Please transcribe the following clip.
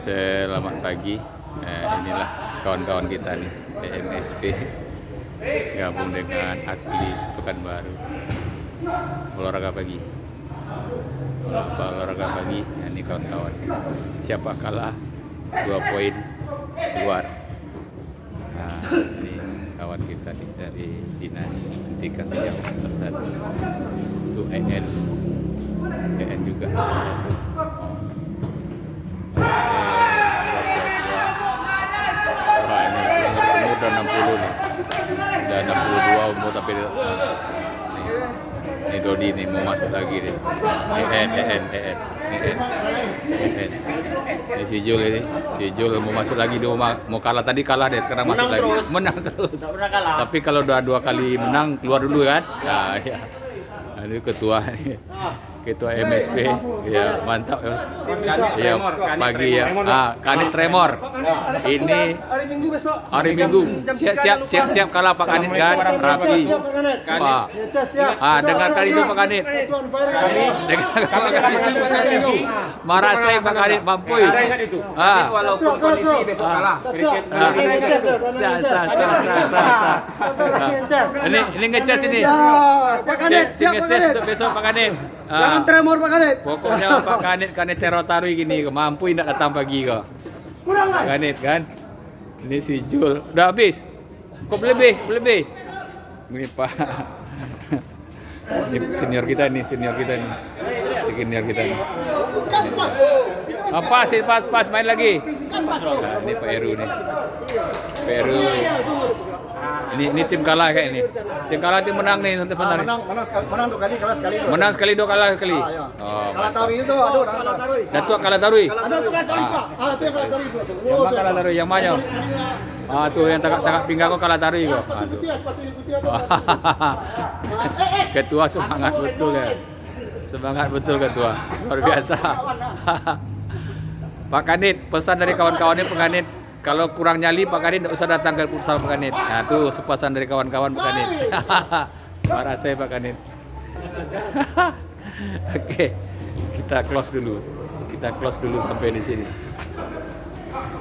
Selamat pagi. Inilah kawan-kawan kita nih, PMSP gabung dengan Akli Pekanbaru. Olahraga pagi. Olahraga pagi. Ini kawan-kawan. Siapa kalah 2 poin keluar. Nah, ini kawan kita nih dari Dinas Pendidikan yang serta itu EN juga. Wah, ini umur udah 60 nih. Udah 62 umur tapi nih. Ini Dodi nih mau masuk lagi nih. EN. Ini si Jul ini. Si Jul mau masuk lagi dia mau kalah tadi kalah deh sekarang masuk lagi. Menang terus. Tapi kalau udah 2 kali menang keluar dulu kan. Nah, ya. Ini ketua MSP ya, mantap ya, pagi ya. Kanit tremor ini hari Minggu siap kalah Pak Kanit kan, rapi Pak. Dengar kali itu Pak Kanit, marah saya Pak Kanit mampu. Walaupun kondisi besok kalah, ini ngecas ini, ngecas untuk besok Pak Kanit. Jangan tremor Pak Kanit. Pokoknya Pak Kanit Terotarui gini, mampu tidak datang pagi kok. Pak Kanit kan. Ini si Jul udah habis. Kok lebih. Ini Pak. Ini senior kita nih. Senior kita nih. Apa sih pas main lagi. Nah, ini Pak Eru nih. Pak Eru. Ini tim kalah kayak ini. Tim kalah tim menang nih nanti bentar. Menang 2 kali, kalah sekali. Menang sekali 2 kalah sekali. Ya. Oh, Kalah Tarui itu aduh, kalah Tarui. Datuk kalah Tarui. Ada tuh kalah Tarui, Pak. Itu yang kalah Tarui itu. Yang mana kalah Tarui? Yang mana? Tuh yang tangkap pinggang kok kalah Tarui kok. Sepatu putih tuh. Ketua semangat betul ya. Semangat betul ketua. Luar biasa. Pak Kanit, pesan dari kawan-kawannya Pak Kanit. Kalau kurang nyali Pak Kanit tidak usah datang ke futsal Pak Kanit. Nah, tuh sepasan dari kawan-kawan Pak Kanit. Marah saya Pak Kanit. Oke, kita close dulu. Sampai di sini.